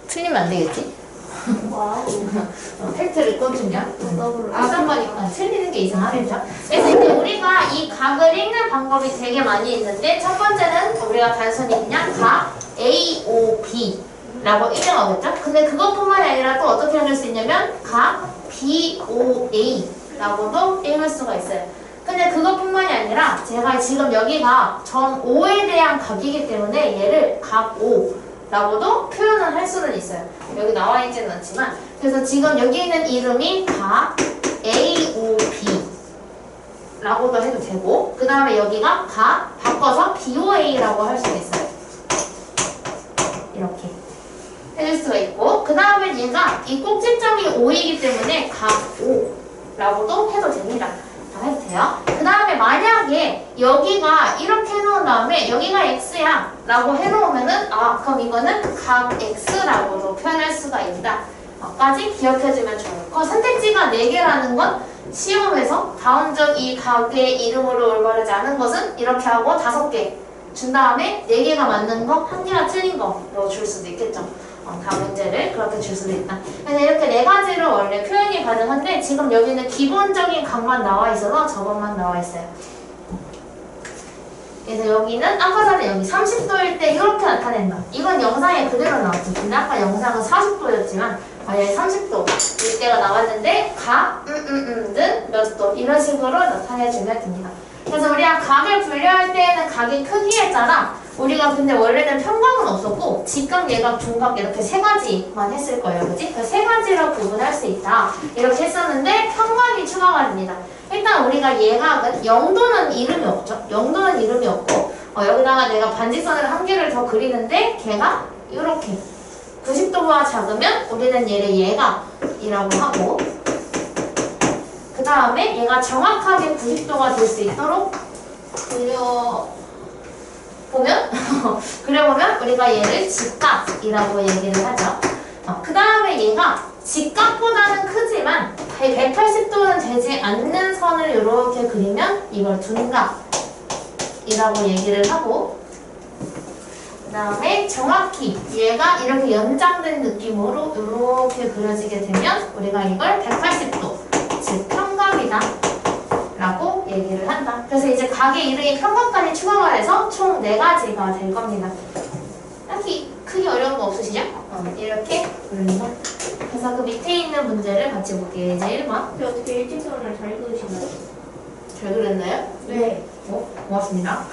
틀리면 안 되겠지? 와우. 팩트를 꽂으면 하다 보니까 틀리는 게 이상하겠죠? 그래서 이제 우리가 이 각을 읽는 방법이 되게 많이 있는데 첫 번째는 우리가 단순히 그냥 각 AOB 라고 읽는 거겠죠? 근데 그것뿐만이 아니라 또 어떻게 읽을 수 있냐면 각 BOA 라고도 읽을 수가 있어요. 근데 그것뿐만이 아니라 제가 지금 여기가 점 O에 대한 각이기 때문에 얘를 각 O 라고도 표현을 할 수는 있어요. 여기 나와 있지는 않지만 그래서 지금 여기 있는 이름이 각 AOB 라고도 해도 되고 그 다음에 여기가 각 바꿔서 BOA 라고 할 수도 있어요. 이렇게 해줄 수가 있고 그 다음에 얘가 이 꼭지점이 O이기 때문에 각 O 라고도 해도 됩니다. 다 해도 돼요. 그 다음에 만약에 여기가 이렇게 해놓은 다음에 여기가 X야 라고 해놓으면은 그럼 이거는 각 X라고도 표현할 수가 있다 까지 기억해주면 좋고 선택지가 4개라는 건 시험에서 다운적 이 각의 이름으로 올바르지 않은 것은 이렇게 하고 5개 준 다음에 4개가 맞는 거 1개가 틀린 거로 줄 수도 있겠죠. 다 문제를 그렇게 줄 수도 있다. 그래서 이렇게 4가지로 원래 표현이 가능한데 지금 여기는 기본적인 각만 나와 있어서 저것만 나와 있어요. 그래서 여기는 아까 전에 여기 30도일 때 이렇게 나타낸다. 이건 영상에 그대로 나왔죠. 근데 아까 영상은 40도였지만 만약에 30도일 때가 나왔는데 는 몇 도 이런 식으로 나타내주면 됩니다. 그래서 우리가 각을 분류할 때에는 각의 크기에 따라 우리가 근데 원래는 평각은 없었고 직각, 예각, 중각 이렇게 3가지만 했을 거예요. 그치? 그 3가지로 구분할 수 있다. 이렇게 했었는데 평각이 추가가 됩니다. 일단 우리가 예각은 0도는 이름이 없죠. 0도는 이름이 없고 여기다가 내가 반지선을 1개를 더 그리는데 걔가 이렇게 90도보다 작으면 우리는 얘를 예각이라고 하고 그 다음에 얘가 정확하게 90도가 될 수 있도록 그려보면 우리가 얘를 직각이라고 얘기를 하죠. 그 다음에 얘가 직각보다는 크지만 180도는 되지 않는 선을 이렇게 그리면 이걸 둔각이라고 얘기를 하고 그 다음에 정확히 얘가 이렇게 연장된 느낌으로 이렇게 그려지게 되면 우리가 이걸 180도 즉 평각이다 라고 얘기를 한다. 그래서 이제 각의 이름이 평각까지 추가가 돼서 총 4가지가 될 겁니다. 딱히 크게 어려운 거 없으시죠? 이렇게 그립니다. 그래서 그 밑에 있는 문제를 같이 볼게요. 이제 1번. 근데 어떻게 일직선을 잘 그리시나요? 잘 그렸나요? 네. 고맙습니다.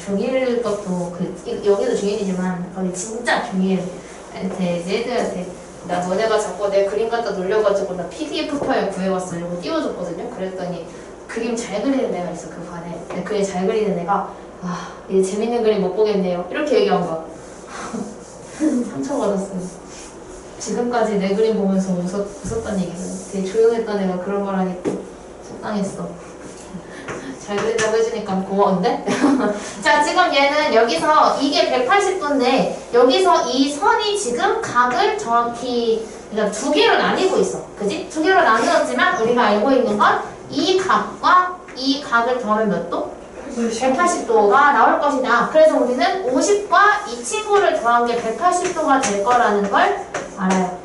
중일 것도 여기도 중일이지만 거기 진짜 중일 애들한테 나 너네가 자꾸 내 그림 갖다 놀려가지고 나 PDF 파일 구해왔어 이러고 띄워줬거든요. 그랬더니 그림 잘 그리는 애가 있어 그 반에. 근데 그림 잘 그리는 애가 이제 재밌는 그림 못 보겠네요 이렇게 얘기한 거야. 상처받았어요. 지금까지 내 그림 보면서 웃었던 얘기는 되게 조용했던 애가 그런 말 하니까 속상했어. 잘 그린다고 해주니까 고마운데? 자, 지금 얘는 여기서 이게 180도인데 여기서 이 선이 지금 각을 정확히 그러니까 2개로 나뉘고 있어. 그지? 2개로 나누었지만 우리가 알고 있는 건 이 각과 이 각을 더하면 몇 도? 180도가 나올 것이다. 그래서 우리는 50과 이 친구를 더한 게 180도가 될 거라는 걸 알아요.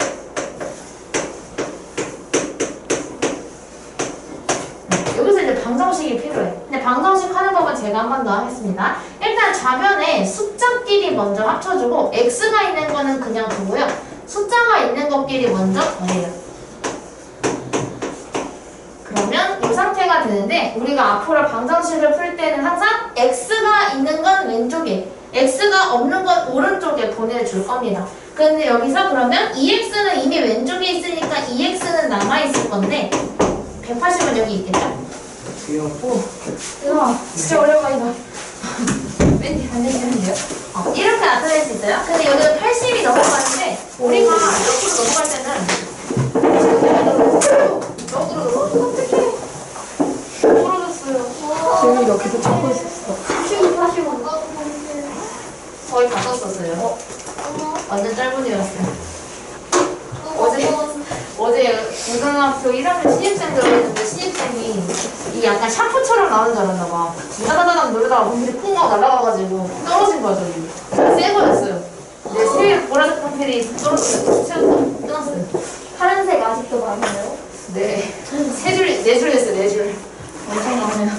여기서 이제 방정식이 필요해. 근데 방정식 하는 법은 제가 한 번 더 하겠습니다. 일단 좌변에 숫자끼리 먼저 합쳐주고 x가 있는 거는 그냥 두고요. 숫자가 있는 것끼리 먼저 더해요. 그러면 이 상태가 되는데 우리가 앞으로 방정식을 풀 때는 항상 x가 있는 건 왼쪽에 x가 없는 건 오른쪽에 보내줄 겁니다. 근데 여기서 그러면 2x는 이미 왼쪽에 있으니까 2x는 남아있을 건데 180은 여기 있겠죠? 오, 우와, 진짜 오랜만이다. 왠지 반대시는데요? 이렇게 나타낼 수 있어요. 근데 여기는 80이 넘어가는데 우리가 옆으로 넘어갈 때는 떨어졌어요. 지금 여기서 찾고 있었어. 80 거의 다 썼었어요. 완전 짧은이었어요. 어제 고등학교 1학년 신입생 들어있는데 신입생 쌤이 이 약간 샤프처럼 나오는 줄 알았나 봐. 다다다닥 누르다가 공들이 쿵 하고 날아가가지고 떨어진 거야 저기. 새 거였어요. 내 새 보라색 펜이 떨어졌어요. 끊었어요. 파란색 아직도 많아요? 네. 네 줄 됐어요. 네 줄. 엄청 많아요.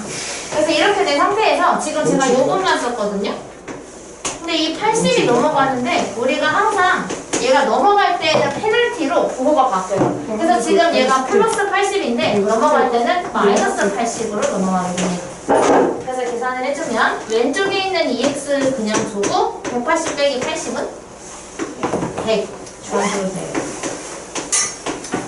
그래서 이렇게 된 상태에서 지금 제가 요것만 썼거든요. 근데 이 80이 넘어가는데 우리가 항상 얘가 넘어갈 때는 페널티로 부호가 바뀌어요. 그래서 지금 얘가 플러스 80인데 넘어갈 때는 마이너스 80으로 넘어가게 됩니다. 그래서 계산을 해주면 왼쪽에 있는 EX 그냥 두고 180 빼기 80은 100 주어주면 돼요.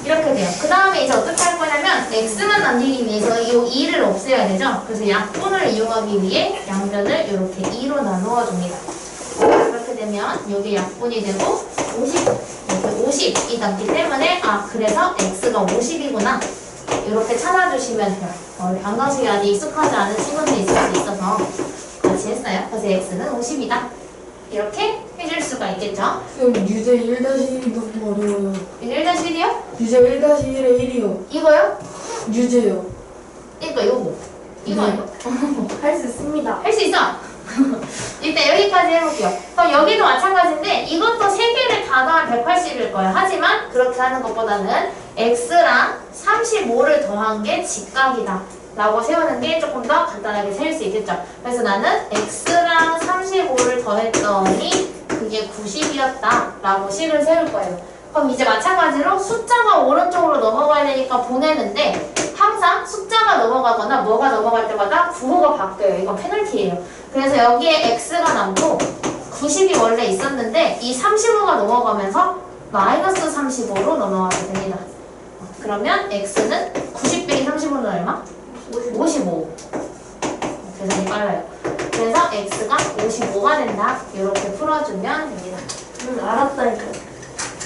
이렇게 돼요. 그 다음에 이제 어떻게 할 거냐면 x만 남기기 위해서 이 2를 없애야 되죠. 그래서 약분을 이용하기 위해 양변을 이렇게 2로 나누어 줍니다. 그렇게 되면 여기 약분이 되고 50, 이렇게 50이 남기 때문에 그래서 x가 50이구나. 이렇게 찾아주시면 돼요. 방정식이 아직 익숙하지 않은 친구들이 있을 수 있어서 같이 했어요. 그래서 x는 50이다. 이렇게 해줄 수가 있겠죠. 쌤, 유제 1-1이 너무 어려워요. 1-1이요? 유제 1-1의 1이요. 이거요? 유제요. 그러니까 요거. 이거 네. 이거. 할 수 있습니다. 할 수 있어! 일단 여기까지 해볼게요. 그럼 여기도 마찬가지인데 이것도 3개를 다 더하면 180일 거예요. 하지만 그렇게 하는 것보다는 x랑 35를 더한 게 직각이다 라고 세우는 게 조금 더 간단하게 세울 수 있겠죠. 그래서 나는 x랑 35를 더했더니 그게 90이었다 라고 식을 세울 거예요. 그럼 이제 마찬가지로 숫자가 오른쪽으로 넘어가야 되니까 보내는데 항상 숫자가 넘어가거나 뭐가 넘어갈 때마다 부호가 바뀌어요. 이건 페널티예요. 그래서 여기에 x가 남고 90이 원래 있었는데 이 35가 넘어가면서 마이너스 35로 넘어가게 됩니다. 그러면 x는 90 빼기 35는 얼마? 55. 계산이 빨라요. 그래서 x가 55가 된다. 이렇게 풀어주면 됩니다. 알았다니까.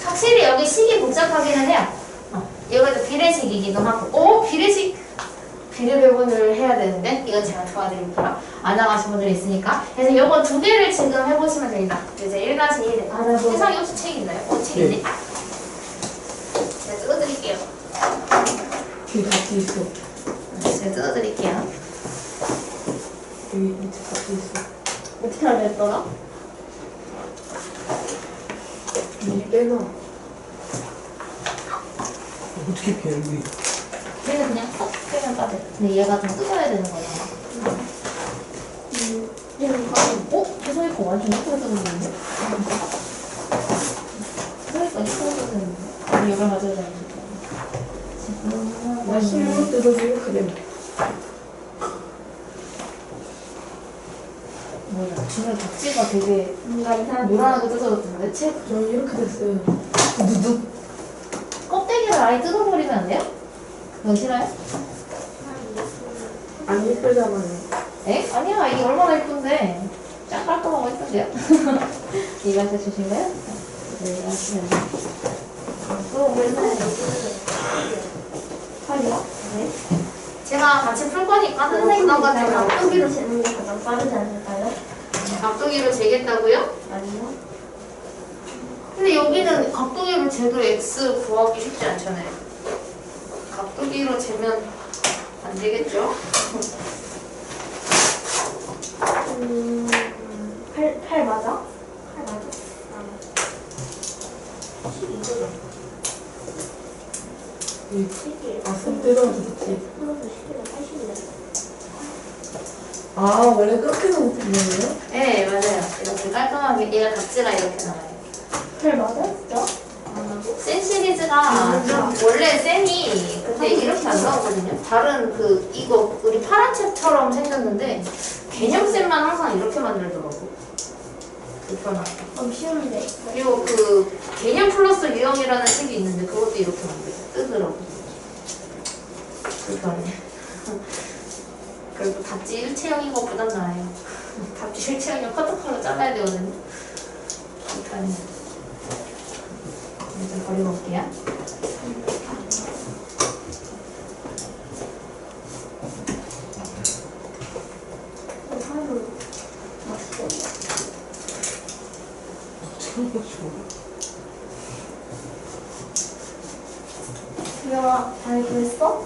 확실히 여기 식이 복잡하기는 해요. 이것도 비례식이기도 하고 비례 배분을 해야 되는데 이건 제가 도와드릴게요. 안 나가신 분들이 있으니까. 그래서 이거 2개를 지금 해보시면 됩니다. 이제 1-1 세상에 혹시 책 있나요? 책 있네? 제가 뜯어드릴게요. 뒤에 같이 있어. 제가 뜯어드릴게요. 여기 밑에 같이 있어. 어떻게 하려 했더라? 미리 빼놔. 어떻게 빼, 여기? 얘는 그냥 쏙 빼면 빠져. 근데 얘가 좀 뜯어야 되는 거잖아. 얘는 가면 죄송해, 거 완전 예쁘게 뜯어졌는데? 그러니까 예쁘게 뜯어졌는데? 우리 이걸 가져야 되는 나 실로 뜯어지고 그래. 뭐야, 지금 박지가 되게 뭔가 이상한 노란하게 뜯어졌던데? 책 저는 이렇게 됐어요. 누둑 껍데기를 아예 뜯어버리면 안 돼요? 그거 싫어요? 안 예쁘잖아요. 에? 아니야, 이게 얼마나 예쁜데. 짱 깔끔하고 예쁜데요? 이거한테 주신 거요? 네, 하시면 돼요. 그럼 맨날 팔이야? 네? 제가 같이 풀 거니까 선생님이 부담 갖지 앞두기로 말고. 재는 게 가장 빠르지 않을까요? 각도기로 재겠다고요? 아니요? 근데 여기는 각도기로 재도 x 구하기 쉽지 않잖아요. 각도기로 재면 안 되겠죠? 8 맞아? 8 맞아? 12죠. 이 12에 가슴 뜯어졌지. 플러스 11에 80이네. 아, 원래 그렇게 놓은 거예요? 네, 맞아요. 이렇게 깔끔하게 얘가 각지가 이렇게 나와요. 8 맞아? 진짜? 센 시리즈가 원래 쌤이 근데 이렇게 안 나오거든요. 다른 이거 우리 파란 책처럼 생겼는데 개념 쌤만 항상 이렇게 만들더라고. 불편하게. 그럼 쉬운데. 그리고 개념 플러스 유형이라는 책이 있는데 그것도 이렇게 만들어요. 뜨더라고. 불편해. 그래도 답지 일체형인 것보단 나아요. 답지 일체형이면 커터칼로 잘라야 되거든요. 불편해요. 좀 버리고 올게요. 하루 맛있어. 유영아, 잘 구했어?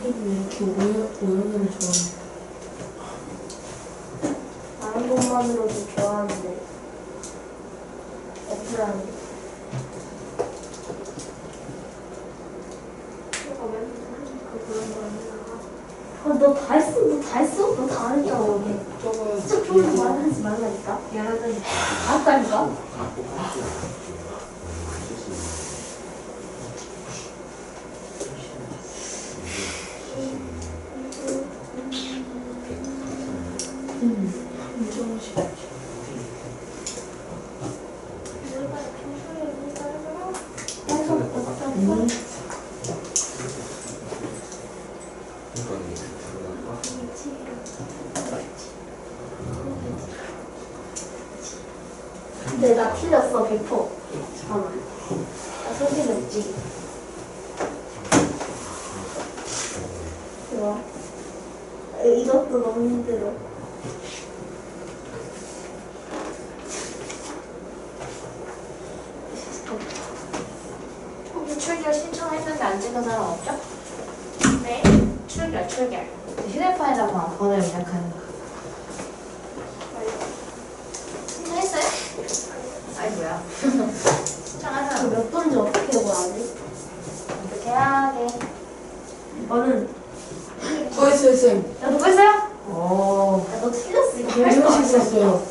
선생님이 이렇게 오연을 좋아하는. 아는 것만으로도 좋아하는데 F라는 게. 너 다 했어? 너 다 했어? 너 다 했다고 여기. 진짜 표현 말하지 말라니까. 미안하다니까. 알았다니까. 인정식. 근데 나 틀렸어 100%. 잠깐만. 나 소질 없지. 좋아. 이것도 너무 힘들어. 혹시 출결 신청했는데 안 찍은 사람 없죠? 네. 출결. 휴대폰에다가 번호 입력하는 거. 신청했어요? 아이고야. 신청한 사람 몇 번인지 어떻게 구하지? 어떻게 하게? 너는 거있어요 쌤. 야, 누구 했어요? 오. 야, 너 틀렸어. 이거 할거 인정식 같아. 썼어요.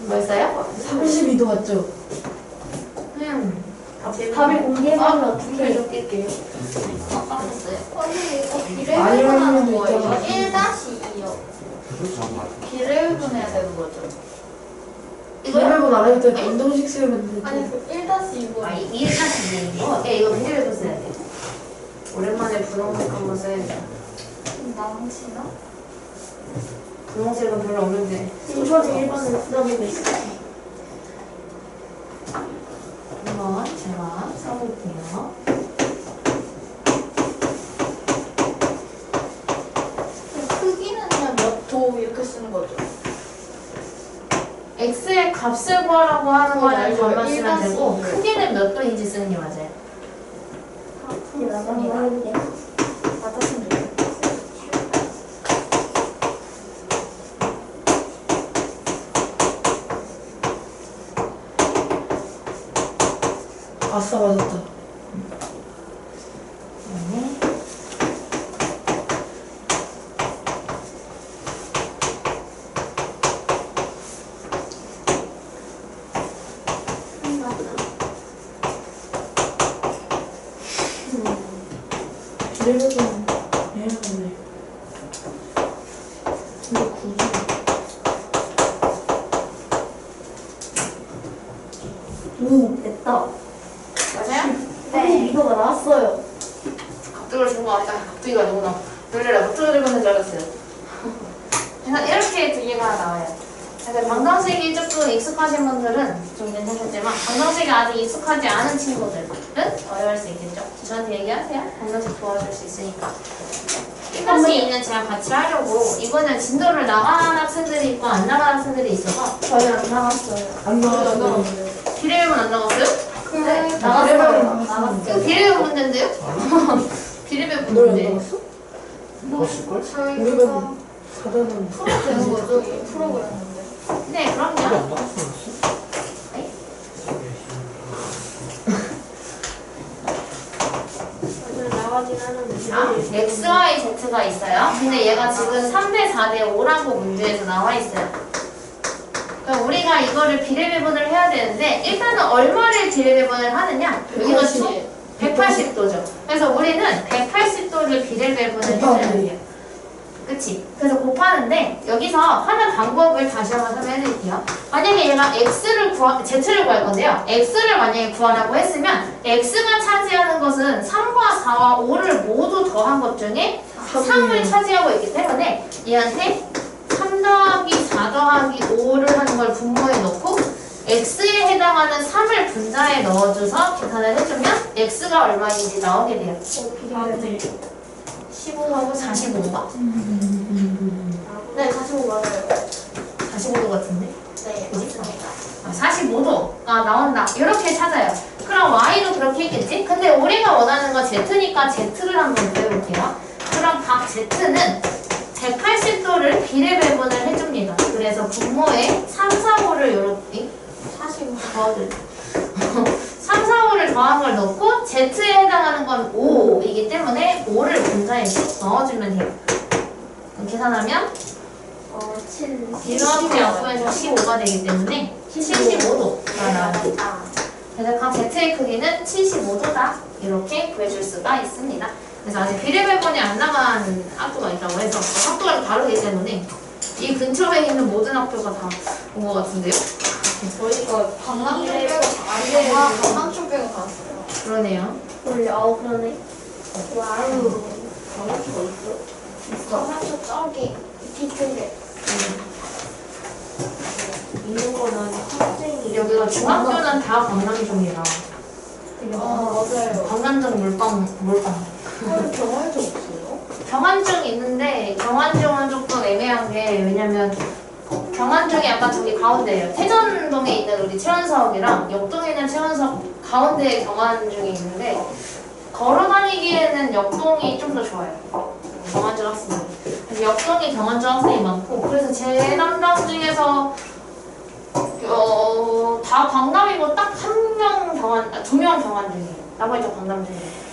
뭐 했어요? 32도 맞죠? 답을 공개해보면 어떻게 해? 낄게요. 깜빡했어요. 아니면 있잖아. 1-2요. 비를 분해야 되는 거죠. 이거요? 이거는 안 해도 돼. 인정식 쓰면 아니 되지. 그 1-2고 아, 2-2고? 예, 이거 비를 써야 돼. 오랜만에 분홍색 한번 써야죠. 남치나? 분홍색은 별로 없는데. 1번에 1번을 쓰다보고 있어. 한번 제가 써볼게요. 크기는 그냥 몇 도 이렇게 쓰는 거죠. x의 값을 구하라고 하는 거는 알죠. 답만 쓰면 되고 1-2. 크기는 몇 도인지 쓰는 게 맞아요. 나도 한번 해볼게. 맞았으면 좋겠다. 아싸 맞았다. 네. 비례배분 해야겠네. 근데 굳이 오, 됐다. 맞아요? 선생님 이거가 나왔어요. 갑자기 준거 같다. 갑자기가 너무나 놀래라. 갑자기 들고 있는 줄 알았어요. 그래서 이렇게 두 개가 나와요. 근데 방정식이 조금 익숙하신 분들은 좀 괜찮겠지만 방정식이 아직 익숙하지 않은 친구들은 어려울 수 있겠죠. 저한테 얘기하세요. 방정식 도와줄 수 있으니까. 1-2는 제가 같이 하려고 이거는 진도를 나가는 학생들이 있고 안 나가는 학생들이 있어서 저희 안 나갔어요. 안 나왔어요. 비례배분 안 나갔어요? 네, 비례배분 나갔어요. 나갔어요. 나갔어요. 이거 비례배분 문제인데요? 비례배분 너왜 안 문제. 나갔어? 저희 우리 그거 반 4단원. 되는 거죠? 프로그램인데. 네, 그럼요. 저희 나가긴 하는데. 자, x, y, z가 있어요. 근데 얘가 지금 3대 4대 5라고 문제에서 나와 있어요. 그럼 우리가 이거를 비례배분을 해야 되는데 일단은 얼마를 비례배분을 하느냐? 여기가 180도죠. 그래서 우리는 180도를 비례배분을 해줘야 돼요. 그치? 그래서 곱하는데 여기서 하는 방법을 다시 한번 설명해드릴게요. 만약에 얘가 z를 구할 건데요. x를 만약에 구하라고 했으면 x가 차지하는 것은 3과 4와 5를 모두 더한 것 중에 3을 차지하고 있기 때문에 얘한테 3 더하기 4 더하기 5를 하는 걸 분모에 넣고 x에 해당하는 3을 분자에 넣어줘서 계산을 해주면 x가 얼마인지 나오게 돼요. 15하고 45인가? 네, 45 맞아요. 45도 같은데? 네, 맞습니다. 45도가 나온다. 이렇게 찾아요. 그럼 y도 그렇게 했겠지? 근데 우리가 원하는 건 z니까 z를 한번 구해볼게요. 그럼 그럼 각 Z는 180도를 비례배분을 해줍니다. 그래서 분모에 3, 4, 5를 이렇게 45 더하들 3, 4, 5를 더한 걸 넣고 Z에 해당하는 건 5이기 때문에 5를 분자에 쭉 넣어주면 돼요. 그럼 계산하면 7. 이렇게 옆에서 15가 되기 때문에 75도가 나와요. 그래서 각 Z의 크기는 75도다. 이렇게 구해줄 수가 있습니다. 그래서 아직 비례배분이 안 나간 학교가 있다고 해서 학교가 다르기 때문에 이 근처에 있는 모든 학교가 다 온 것 같은데요? 저희가 강남 쪽 빼고 강남 쪽 빼고 다 왔어요. 그러네요. 원래 그러네. 와우. 강아지가 있어? 강남 쪽 저기 뒤쪽에. 있는 거는 학생이. 여기가 중학교는 다 강남중이라 맞아요. 강남중 몰빵 경험이 좀 없어요? 경안중 있는데 경안중은 조금 애매한 게 왜냐면 경안중이 약간 저기 가운데예요. 태전동에 있는 우리 최원석이랑 역동에 있는 최원석 가운데에 경안중이 있는데 걸어다니기에는 역동이 좀 더 좋아요. 경안중 학생이. 그래서 역동이 경안중 학생이 많고 그래서 제 담당 중에서 다 강남이고 딱 한 명 두 명 경안중이에요. 나머지 다 강남중이에요.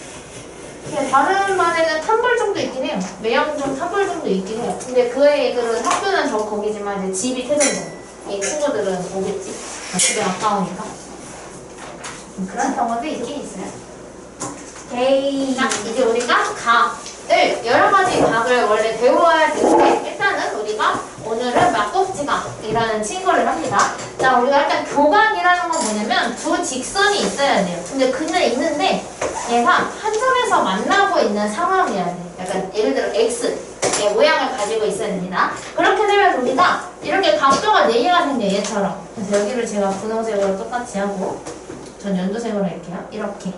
다른 반에는 탐벌중도 있긴 해요. 매형중 탐벌중도 있긴 해요. 근데 그 애들은 학교는 저 거기지만 이제 집이 태전동. 이 친구들은 오겠지. 집에 가까우니까. 그런 경우도 있긴 있어요. 자, 이제 우리가 각을 여러 가지 각을 원래 배워야 되는데 일단은 우리가 오늘은 막꼭지각이라는 친구를 합니다. 자, 우리가 일단 교각이라는 건 뭐냐면 두 직선이 있어야 돼요. 근데 그냥 있는데 얘가 한 점에서 만나고 있는 상황이어야 돼. 약간 예를 들어 X의 모양을 가지고 있어야 됩니다. 그렇게 되면 우리가 이렇게 각도가 4개가 생겨요. 얘처럼. 그래서 여기를 제가 분홍색으로 똑같이 하고 전 연두색으로 할게요. 이렇게.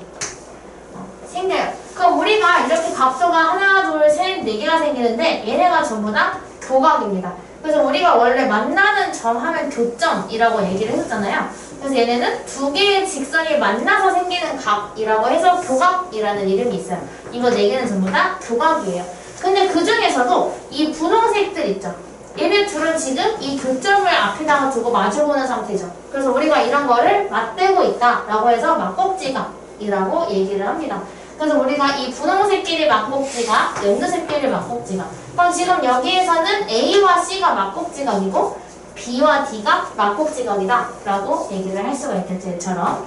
생겨요. 그럼 우리가 이렇게 각도가 하나, 둘, 셋, 4개가 생기는데 얘네가 전부 다 교각입니다. 그래서 우리가 원래 만나는 점 하면 교점이라고 얘기를 했었잖아요. 그래서 얘네는 두 개의 직선이 만나서 생기는 각이라고 해서 교각이라는 이름이 있어요. 이거 4개는 전부 다 교각이에요. 근데 그 중에서도 이 분홍색들 있죠. 얘네 둘은 지금 이 교점을 앞에다가 두고 마주보는 상태죠. 그래서 우리가 이런 거를 맞대고 있다라고 해서 막꼭지각이라고 얘기를 합니다. 그래서 우리가 이 분홍색끼리 막꼭지각, 연두색끼리 막꼭지각. 그럼 지금 여기에서는 A와 C가 막꼭지각이고 B와 D가 막꼭지각이다 라고 얘기를 할 수가 있겠죠. 얘처럼.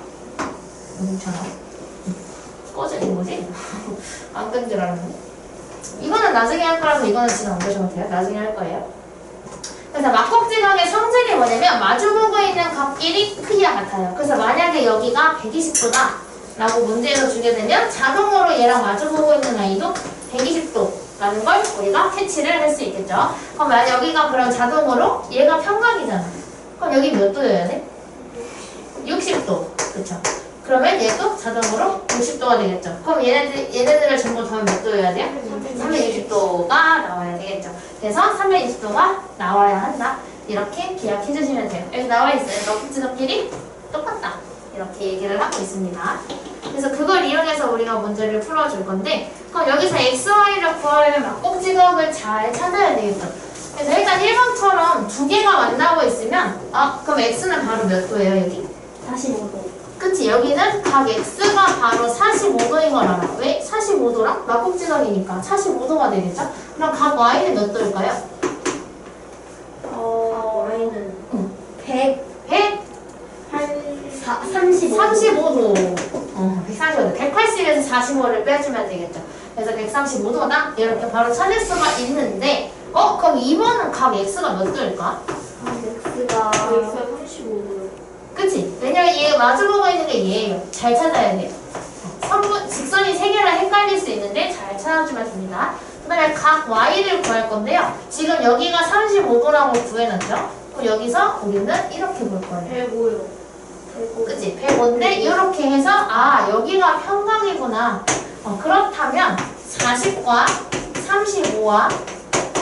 꺼져, 이거 뭐지? 안 끈질하는 이거는 나중에 할 거라서 이거는 지금 안 보셔도 돼요. 나중에 할 거예요. 그래서 막꼭지각의 성질이 뭐냐면 마주보고 있는 각끼리 크기가 같아요. 그래서 만약에 여기가 120도다 라고 문제에서 주게 되면 자동으로 얘랑 마주보고 있는 라인도 120도라는 걸 우리가 캐치를 할 수 있겠죠. 그럼 만약 여기가 그럼 자동으로 얘가 평각이잖아. 그럼 여기 몇 도여야 돼? 60도. 그쵸? 그러면 얘도 자동으로 60도가 되겠죠. 그럼 얘네들을 전부 더하면 몇 도여야 돼요? 360도가 나와야 되겠죠. 그래서 360도가 나와야 한다. 이렇게 기억해 주시면 돼요. 여기 나와 있어요. 막꼭지각끼리 똑같다. 이렇게 얘기를 하고 있습니다. 그래서 그걸 이용해서 우리가 문제를 풀어줄 건데 그럼 여기서 XY를 구하려면 막꼭지각을 잘 찾아야 되겠죠. 그래서 일단 1번처럼 두 개가 만나고 있으면 그럼 X는 바로 몇 도예요 여기? 45도. 그치? 여기는 각 X가 바로 45도인 걸 알아. 왜? 45도랑 막꼭지각이니까 45도가 되겠죠? 그럼 각 Y는 몇 도일까요? Y는 100. 35도. 135도. 135도. 180에서 45를 빼주면 되겠죠. 그래서 135도다? 이렇게 바로 찾을 수가 있는데, 그럼 2번은 각 X가 몇 도일까? X가 35도. 그치? 왜냐면 얘 마주보고 있는 게 얘예요. 잘 찾아야 돼요. 직선이 3개라 헷갈릴 수 있는데 잘 찾아주면 됩니다. 그 다음에 각 Y를 구할 건데요. 지금 여기가 35도라고 구해놨죠? 그럼 여기서 우리는 이렇게 볼 거예요. 105요. 그치? 105인데 이렇게 해서 여기가 평각이구나. 그렇다면 40과 35와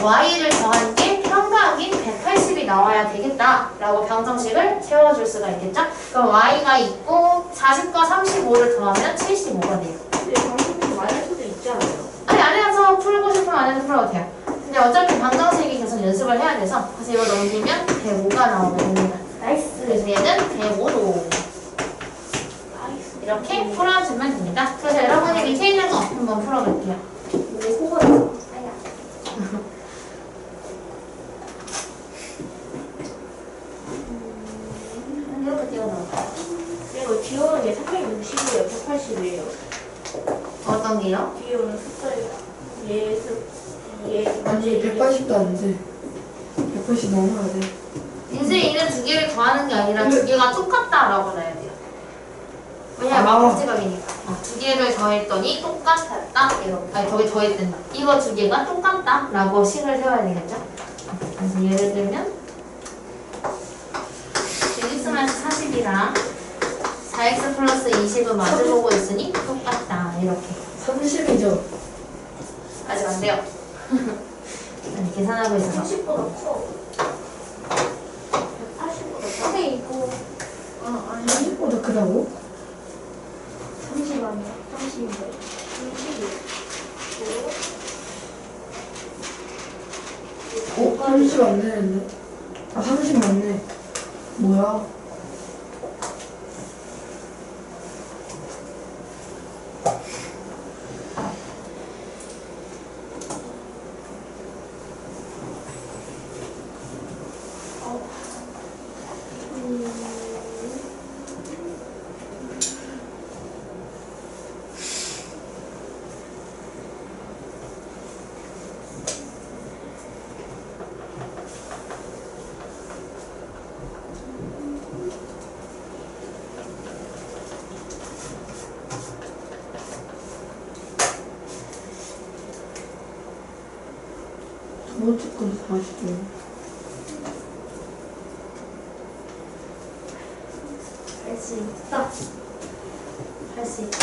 Y를 더한 게 평각인 180이 나와야 되겠다라고 방정식을 세워줄 수가 있겠죠? 그럼 Y가 있고 40과 35를 더하면 75가 돼요. 근데 방송이 많을 수도 있지 않아요? 아니 안에서 풀고 싶으면 안 해도 풀어도 돼요. 근데 어차피 방정식이 계속 연습을 해야 돼서 그래서 이거 넘기면 105가 나오게 됩니다. 나이스. 그래서 얘는 105도. 이렇게 풀어주면 됩니다. 그래서 여러분이 밑에 있는 거 한번 풀어볼게요. 내 코가 아야. 이렇게 띄워놓을까요? 그리고 뒤에 오는 게 360이에요. 180이에요. 어떤 게요? 뒤에 오는 숫자예요. 얘 아니 180도 안 돼. 180 넘어야 돼. 인수에 있는 두 개를 더하는 게 아니라 두 개가 똑같다라고 넣어야 돼요. 왜냐면 마법지각이니까. 두 개를 더했더니 똑같았다. 이거. 아니, 저기 더했된다. 이거 두 개가 똑같다라고 식을 세워야 되겠죠? 그래서 예를 들면 1x-40이랑 4x 플러스 20은 마주보고 있으니 똑같다. 이렇게. 30이죠. 아직 안 돼요. 아니, 계산하고 있어서. 30보다 커. 180보다 커. 근데 이거 아니 30보다 크다고? 30 아니야? 30인데 30이고 30 안 되는데. 아 30 맞네. 뭐야? 두 번째 거도 40도. 할 수 있다. 할 수 있다.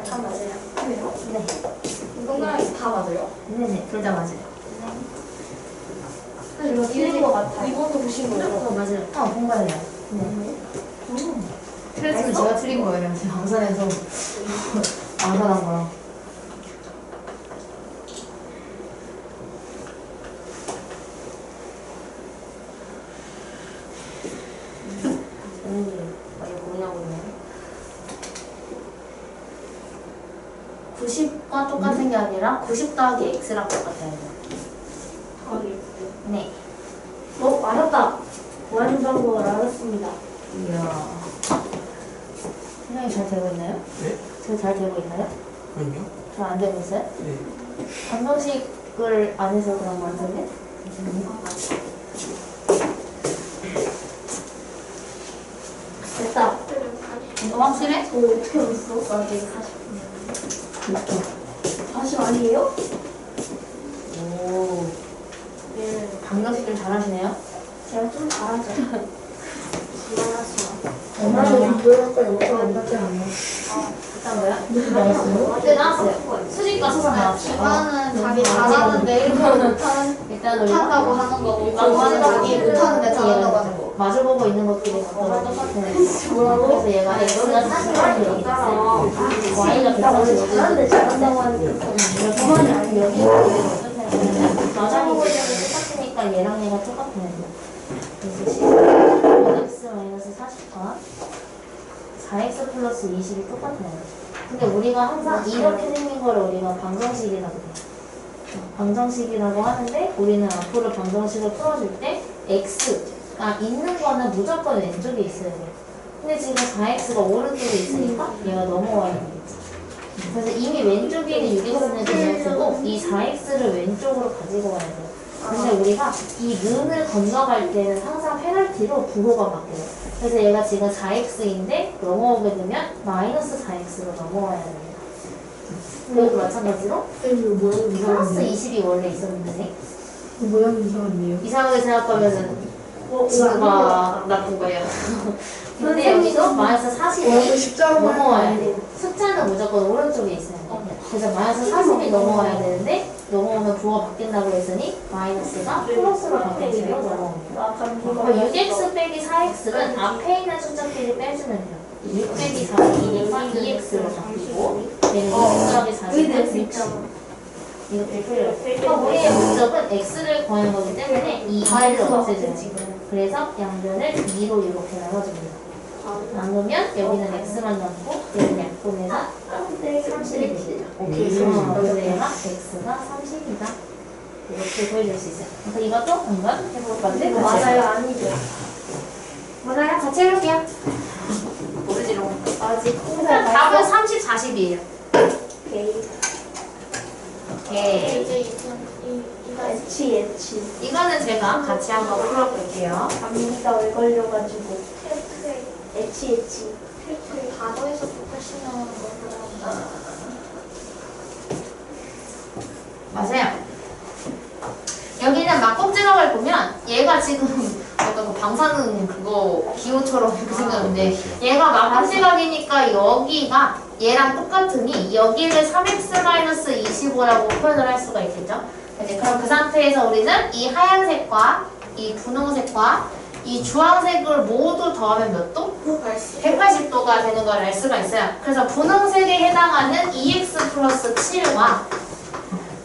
다 맞아요. 네. 동그라미 다 맞아요? 네네, 둘 다 맞아요. 이거 틀린 거 같아. 이번도 보신 거예요? 맞아요. 공부해요. 네. 그래서 제가 틀린 거예요. 제가 방산해서 방산한 거랑. 많이 고민하고 있네요. 90과 똑같은 게 아니라 90 더하기 x랑 똑같아야 돼요. 네. 맞았다. 무한 정보를 알았습니다. 이야. 생각이 잘 되고 있나요? 네? 잘 되고 있나요? 아니요. 잘 안 되고 있어요? 네. 방정식을 안 해서 그런 거 같은데? 됐다. 이거 확실해? 저 어떻게 웃어? 나 지금 됐다. 40 아니에요? 오. 네. 방정식을 잘하시네요? 제가 좀 잘하죠. 엄마 저 이거랄까 영상 안 받지 않아요? 일단 뭐야? 무슨 나왔어요? 네, 나왔어요. 수직과 수상 나왔어요. 기반은 자기 잘하는데 일부러 못하는 일단 우리 못한다고 하는 거고 마주보는 기반은 자기 것끼리 못하는데 잘한다고 하는 거. 마주보고 있는 것끼리 서로 똑같아요. 그래서 얘가 x가 40을 여기 있어요. y가 나 원래 140을 잘하는데 잘한다고 하니까. 그만이 아니 여기 마주보고 있는 게 똑같으니까 얘랑 얘가 똑같아요. 그래서 5x 40과 4x 플러스 20이 똑같아요. 근데 우리가 항상 이렇게 생긴 거를 우리가 방정식이라고 해요. 방정식이라고 하는데 우리는 앞으로 방정식을 풀어줄 때 x가 있는 거는 무조건 왼쪽에 있어야 돼요. 근데 지금 4x가 오른쪽에 있으니까 얘가 넘어와야 되겠지. 그래서 이미 왼쪽에 있는 6x는 그냥 두고 이 4x를 왼쪽으로 가지고 와야 돼요. 근데 우리가 이 는을 건너갈 때는 항상 페널티로 부호가 바뀌어요. 그래서 얘가 지금 4x인데 넘어오게 되면 마이너스 4x로 넘어와야 됩니다. 여기도 마찬가지로 쌤 이거 모양 플러스 이상한데요? 20이 원래 있었는데 모양 이상한데요? 이상하게 생각하면은 지구가 나쁜 거예요. 근데 여기도 마이너스 40이 십자가만 넘어와야 돼. 숫자는 무조건 오른쪽에 있어야 돼. 그래서 마이너스 40이 넘어와야 되는데 넘어오면 부호가 바뀐다고 했으니 마이너스가 플러스로 바뀐 채로 넘어옵니다. 그럼 6x 빼기 4x는 앞에 있는 숫자끼리 빼주면 돼요. 6 빼기 4는 2x로 바뀌고 얘는 6 더하기 40은 60. 이렇게 풀려요. 그럼 우리의 목적은 x를 구하는 거기 때문에 이 2를 없애줘요. 그래서 양변을 2로 이렇게 나눠줍니다. 나누면 여기는 x만 남고 여기는 약분해서 30이 됩니다. 그래서 얘가 x가 30이다. 이렇게 보여줄 수 있어요. 그래서 이것도 한번 해볼 건데 맞아요, 아니죠. 맞아요? 같이 해볼게요. 모르지롱. 아직. 일단 답은 30, 40이에요. 오케이. 오케이. 이제 H. 이거는 제가 같이 한번 풀어볼게요. 감기가 왜 걸려가지고. H. 단어에서 복하시면 뭐더라. 맞아요. 여기는 막꼭지각을 보면 얘가 지금 약간 그 방사능 그거 기호처럼 이렇게 생겼는데 얘가 막꼭지각이니까 여기가 얘랑 똑같으니 여기를 3x-25라고 표현을 할 수가 있겠죠. 이제 그럼 그 상태에서 우리는 이 하얀색과 이 분홍색과 이 주황색을 모두 더하면 몇 도? 180도가 되는 걸 알 수가 있어요. 그래서 분홍색에 해당하는 2x 플러스 7과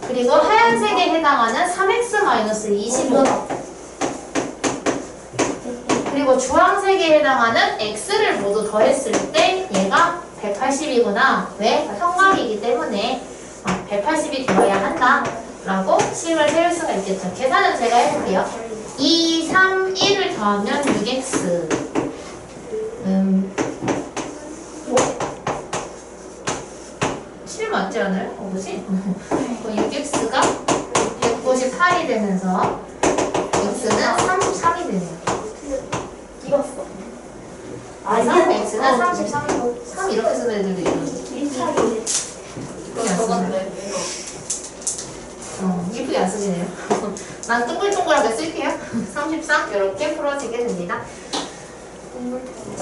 그리고 하얀색에 해당하는 3x-25 그리고 주황색에 해당하는 x를 모두 더했을 때 얘가 180이구나. 왜? 평각이기 때문에 180이 되어야 한다 라고 식을 세울 수가 있겠죠. 계산은 제가 해볼게요. 2, 3, 1을 더하면 6x 7 맞지 않아요? 뭐지? 6x가 198이 되면서 x는 33이 되네요. 익었어. 그래서 x는 33, 3 이렇게 쓰는 애들도 있거든요. 1차기. 이쁘게 안 쓰시네요. 난 동글동글하게 쓸게요. 33 이렇게 풀어지게 됩니다.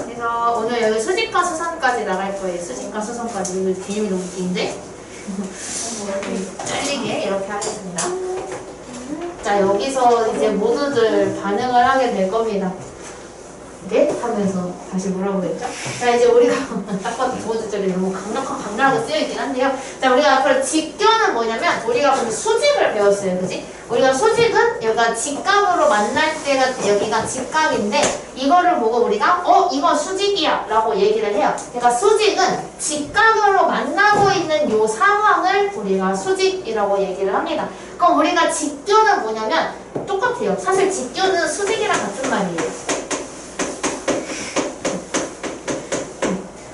그래서 오늘 여기 수직과 수선까지 나갈 거예요. 수직과 수선까지. 이거 개념이 너무 긴데? 잘리게 이렇게 하겠습니다. 자, 여기서 이제 모두들 반응을 하게 될 겁니다. 네? 하면서 다시 뭐라고 했죠? 자, 이제 우리가 딱 봐도 두 번째 절이 너무 강렬하게 쓰여있긴 한데요. 자, 우리가 앞으로 직교는 뭐냐면 우리가 그럼 수직을 배웠어요. 그지? 우리가 수직은 여기가 직각으로 만날 때가 여기가 직각인데 이거를 보고 우리가 이거 수직이야 라고 얘기를 해요. 그러니까 수직은 직각으로 만나고 있는 요 상황을 우리가 수직이라고 얘기를 합니다. 그럼 우리가 직교는 뭐냐면 똑같아요. 사실 직교는 수직이랑 같은 말이에요.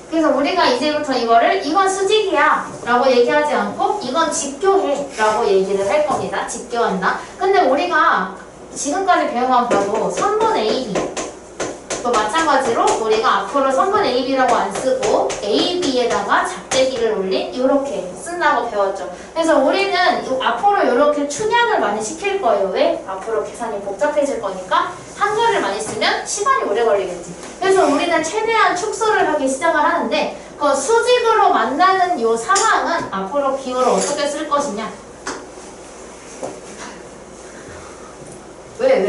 그래서 우리가 이제부터 이건 수직이야 라고 얘기하지 않고 이건 직교해 라고 얘기를 할 겁니다. 직교한다. 근데 우리가 지금까지 배워만 봐도 선분 AB 또 마찬가지로 우리가 앞으로 선분 AB라고 안 쓰고 AB에다가 잡대기를 올린 이렇게 쓴다고 배웠죠. 그래서 우리는 앞으로 이렇게 축약을 많이 시킬 거예요. 왜? 앞으로 계산이 복잡해질 거니까 한글을 많이 쓰면 시간이 오래 걸리겠지. 그래서 우리는 최대한 축소를 하기 시작을 하는데 그 수직으로 만나는 이 상황은 앞으로 비율을 어떻게 쓸 것이냐? 왜?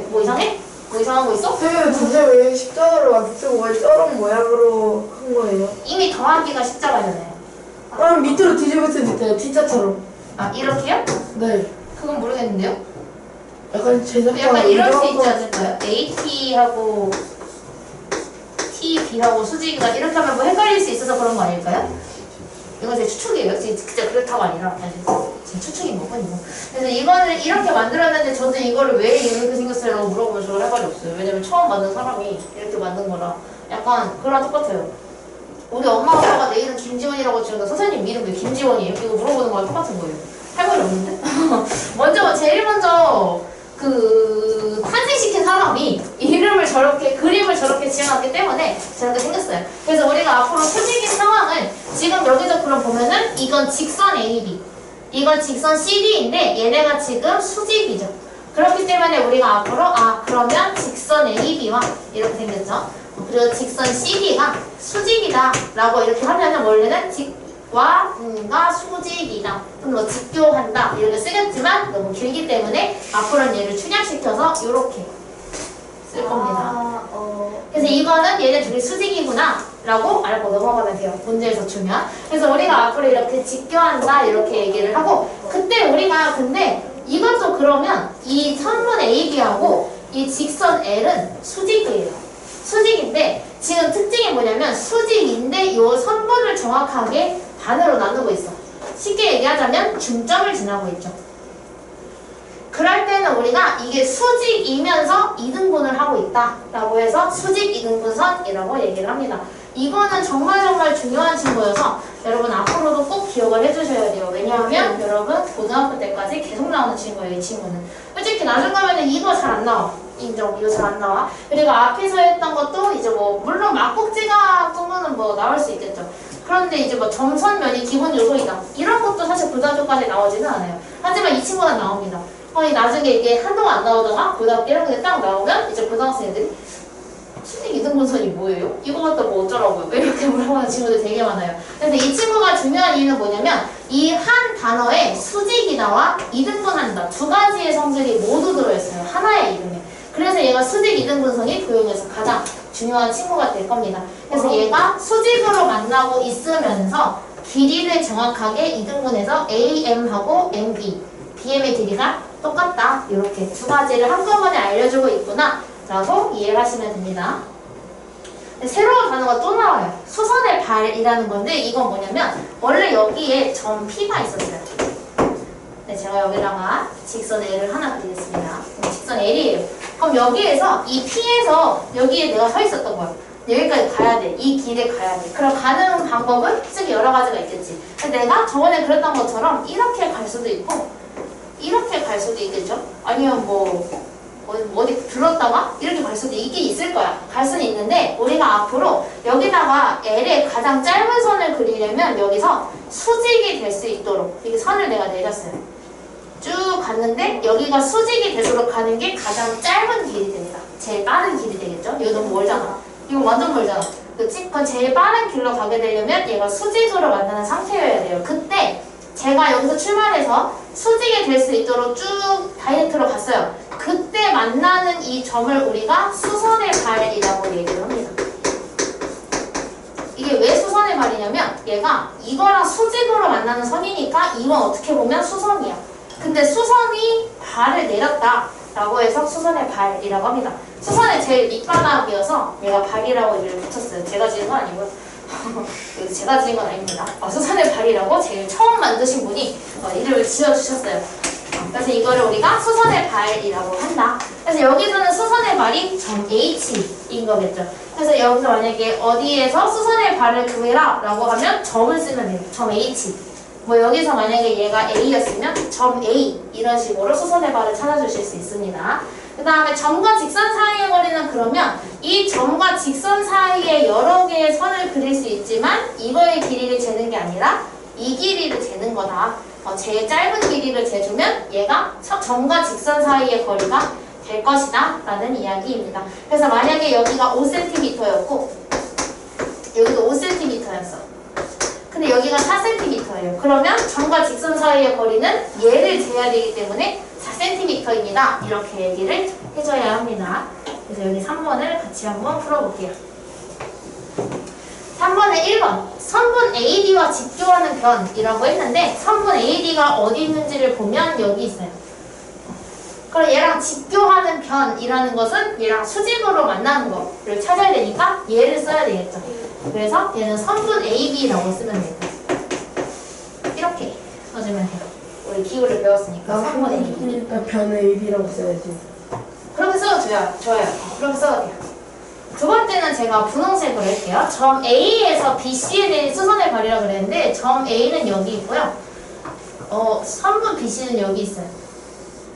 뭐 이상해? 뭐 이상한 거 있어? 선생님 진짜 왜 십자가를 맞추고 왜 저런 모양으로 한 거예요? 이미 더하기가 십자가잖아요. 그럼 밑으로 뒤집을 수도 있어요. T자처럼. 아, 이렇게요? 네. 그건 모르겠는데요? 약간 제작자가 약간 이럴 수 의도한 있지 것 않을까요? AT하고 TB하고 수직이가 이렇게 하면 뭐 헷갈릴 수 있어서 그런 거 아닐까요? 이건 제 추측이에요. 진짜 그렇다고 아니라 제 추측인 거거든요. 그래서 이거를 이렇게 만들었는데 저도 이거를 왜 이렇게 생겼어요? 라고 물어보면 저를 할 말이 없어요. 왜냐면 처음 만든 사람이 이렇게 만든 거라 약간 그거랑 똑같아요. 우리 엄마 아빠가 내 이름 김지원이라고 지었는데 선생님 이름 왜 김지원이에요? 이거 물어보는 거랑 똑같은 거예요. 할 말이 없는데? 제일 먼저 탄생시킨 사람이 이름을 저렇게 그림을 저렇게 지어놨기 때문에 저렇게 생겼어요. 그래서 우리가 앞으로 수직인 상황을 지금 여기서 그럼 보면은 이건 직선 AB 이건 직선 CD인데 얘네가 지금 수직이죠. 그렇기 때문에 우리가 앞으로 그러면 직선 AB와 이렇게 생겼죠. 그리고 직선 CD가 수직이다 라고 이렇게 하면은 원래는 직과 가 수직이다, 뭐 직교한다 이렇게 쓰겠지만 너무 길기 때문에 앞으로는 얘를 축약시켜서 이렇게 쓸 겁니다. 그래서 이거는 얘네 둘이 수직이구나 라고 알고 넘어가면 돼요. 문제에서 주면. 그래서 우리가 앞으로 이렇게 직교한다 이렇게 얘기를 하고, 그때 우리가 근데 이것도 그러면 이 선분 AB하고 이 직선 L은 수직이에요. 수직인데 지금 특징이 뭐냐면 수직인데 이 선분을 정확하게 반으로 나누고 있어. 쉽게 얘기하자면 중점을 지나고 있죠. 그럴 때는 우리가 이게 수직이면서 이등분을 하고 있다 라고 해서 수직 이등분선이라고 얘기를 합니다. 이거는 정말 중요한 친구여서 여러분 앞으로도 꼭 기억을 해주셔야 돼요. 왜냐하면 여러분 고등학교 때까지 계속 나오는 친구예요. 이 친구는 솔직히 나중 가면은 이거 잘 안 나와. 인정, 이거 잘 안 나와. 그리고 앞에서 했던 것도 이제 뭐 물론 막국지가 정도는 뭐 나올 수 있겠죠. 그런데 이제 뭐 점선면이 기본 요소이다 이런 것도 사실 고등학교까지 나오지는 않아요. 하지만 이 친구는 나옵니다. 나중에 이게 한동안 안 나오다가 고등학교 1학년에 딱 나오면 이제 고등학생들이 수직 이등분선이 뭐예요? 이거 갖다 뭐 어쩌라고요? 왜 이렇게 물어보는 친구들 되게 많아요. 근데 이 친구가 중요한 이유는 뭐냐면 이 한 단어에 수직이다와 이등분한다 두 가지의 성질이 모두 들어있어요. 하나의 이름에. 그래서 얘가 수직 이등분선이 도형에서 가장 중요한 친구가 될 겁니다. 그래서 얘가 수직으로 만나고 있으면서 길이를 정확하게 이등분해서 AM하고 MB, BM의 길이가 똑같다. 이렇게 두 가지를 한꺼번에 알려주고 있구나 라고 이해를 하시면 됩니다. 새로운 단어가 또 나와요. 수선의 발이라는 건데 이건 뭐냐면 원래 여기에 점 P가 있었어요. 네, 제가 여기다가 직선 L을 하나 그리겠습니다. 직선 L이에요. 그럼 여기에서 이 P에서 여기에 내가 서 있었던 거야. 여기까지 가야 돼. 이 길에 가야 돼. 그럼 가는 방법은 솔직히 여러 가지가 있겠지. 근데 내가 저번에 그랬던 것처럼 이렇게 갈 수도 있고 이렇게 갈 수도 있겠죠. 아니면 뭐 어디 들렀다가 이렇게 갈 수도 있긴 있을 거야. 갈 수는 있는데 우리가 앞으로 여기다가 L의 가장 짧은 선을 그리려면 여기서 수직이 될 수 있도록 이렇게 선을 내가 내렸어요. 쭉 갔는데 여기가 수직이 되도록 가는 게 가장 짧은 길이 됩니다. 제일 빠른 길이 되겠죠? 이거 너무 멀잖아. 이거 완전 멀잖아. 그치? 그럼 제일 빠른 길로 가게 되려면 얘가 수직으로 만나는 상태여야 돼요. 그때 제가 여기서 출발해서 수직이 될 수 있도록 쭉 다이렉트로 갔어요. 그때 만나는 이 점을 우리가 수선의 발이라고 얘기를 합니다. 이게 왜 수선의 발이냐면 얘가 이거랑 수직으로 만나는 선이니까 이건 어떻게 보면 수선이야. 근데 수선이 발을 내렸다 라고 해서 수선의 발이라고 합니다. 수선의 제일 밑바닥이어서 얘가 발이라고 이름을 붙였어요. 제가 지은 건 아니고요. 제가 지은 건 아닙니다. 수선의 발이라고 제일 처음 만드신 분이 이름을 지어주셨어요. 그래서 이거를 우리가 수선의 발이라고 한다. 그래서 여기서는 수선의 발이 점 H인 거겠죠. 그래서 여기서 만약에 어디에서 수선의 발을 구해라 라고 하면 점을 쓰면 돼요. 점 H. 뭐 여기서 만약에 얘가 A였으면 점 A 이런 식으로 수선의 발을 찾아주실 수 있습니다. 그 다음에 점과 직선 사이의 거리는 그러면 이 점과 직선 사이에 여러 개의 선을 그릴 수 있지만 이거의 길이를 재는 게 아니라 이 길이를 재는 거다. 제일 짧은 길이를 재주면 얘가 점과 직선 사이의 거리가 될 것이다 라는 이야기입니다. 그래서 만약에 여기가 5cm였고 여기도 5cm였어. 근데 여기가 4cm예요. 그러면 점과 직선 사이의 거리는 얘를 재야 되기 때문에 4cm입니다. 이렇게 얘기를 해줘야 합니다. 그래서 여기 3번을 같이 한번 풀어볼게요. 3번에 1번 선분 AD와 직교하는 변이라고 했는데 선분 AD가 어디 있는지를 보면 여기 있어요. 그럼 얘랑 직교하는 변이라는 것은 얘랑 수직으로 만나는 거를 찾아야 되니까 얘를 써야 되겠죠. 그래서 얘는 선분 AB라고 쓰면 돼요. 이렇게 써주면 돼요. 우리 기호를 배웠으니까 선분 AB. 일단 변 AB라고 써야지. 그렇게 써도 좋아요. 그렇게 써도 돼요. 두 번째는 제가 분홍색으로 할게요. 점 A에서 BC에 대한 수선의 발이라고 그랬는데 점 A는 여기 있고요. 선분 BC는 여기 있어요.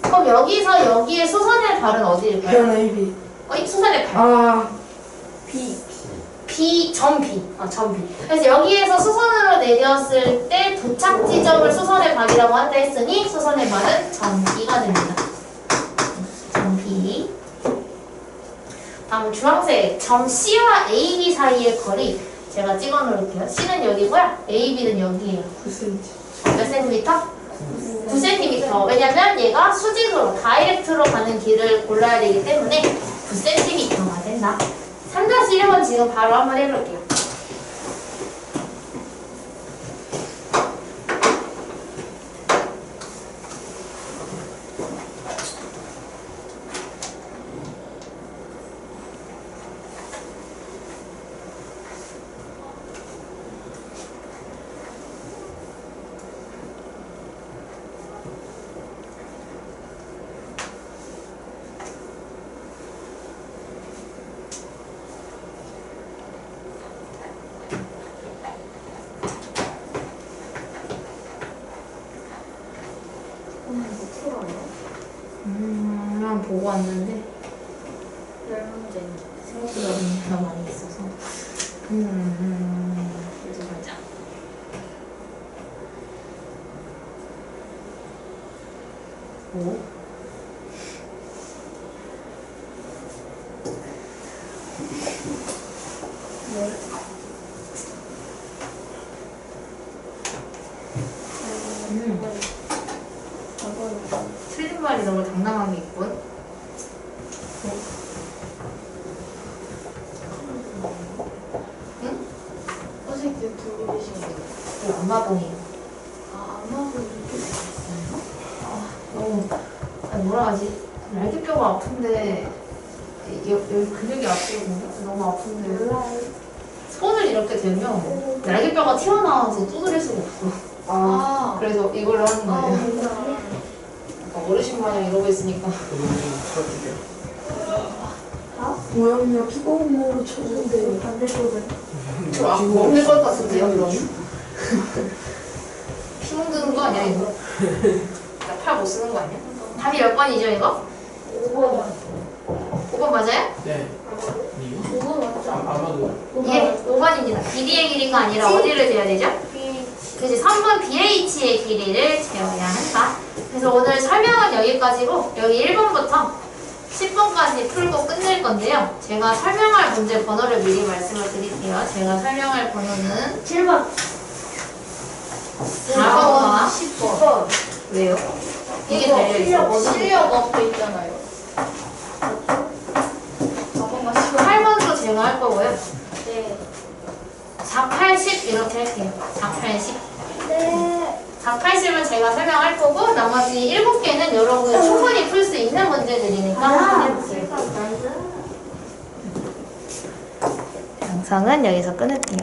그럼 여기서 여기에 수선의 발은 어디일까요? 변 AB. 수선의 발. B. 점 B. 점 B. 그래서 여기에서 수선으로 내렸을 때 도착 지점을 수선의 발이라고 한다 했으니 수선의 발은 점 B가 됩니다. 다음 주황색 점 C와 AB 사이의 거리 제가 찍어 놓을게요. C는 여기고요. AB는 여기예요. 9cm. 몇 센티미터? 9cm. 왜냐면 얘가 수직으로 다이렉트로 가는 길을 골라야 되기 때문에 9cm가 된다. 3-1번 지금 바로 한번 해볼게요. 보고 왔는데 생각보다 문제가 많이 있어서 그래서 살짝 오 틀린 말이 너무 당당하게 있군. 선생님 두고 계시는 거. 안마봉이에요. 아, 안마고 너무 뭐라 하지? 날개뼈가 아픈데 여기 근육이 아프거든요. 너무 아픈데 손을 이렇게 대면 날개뼈가 튀어나와서 두드릴 수가 없어. 그래서 이걸로 하는 거예요. 약간 어르신 마냥 이러고 있으니까. 모양이야 피고물로 쳤는데 반대쪽은 저 먹을 것 같은데요, 그럼? 피 묻는 거 아니야, 이거? 팔 못 쓰는 거 아니야? 답이 몇 번이죠, 이거? 5번 5번 맞아요? 네. 이요? 5번 맞죠? 아마도. 예, 5번입니다. BD의 길이가 아니라 어디를 재야 되죠? 그치, 3번 BH의 길이를 재어야 한다. 그래서 오늘 설명은 여기까지고 여기 1번부터 10번까지 풀고 끝낼 건데요. 제가 설명할 문제 번호를 미리 말씀을 드릴게요. 제가 설명할 번호는 7번 4번과 10번. 왜요? 이게 달려있어. 실력 앞에 있잖아요. 4번과 10번. 8번도 제가 할 거고요. 네 4, 8, 10 이렇게 할게요. 4, 8, 10. 네 4, 80은 제가 설명할 거고 나머지 7개는 여러분이 충분히 풀 수 있는 문제들이니까 한번 해볼게요. 영상은 여기서 끊을게요.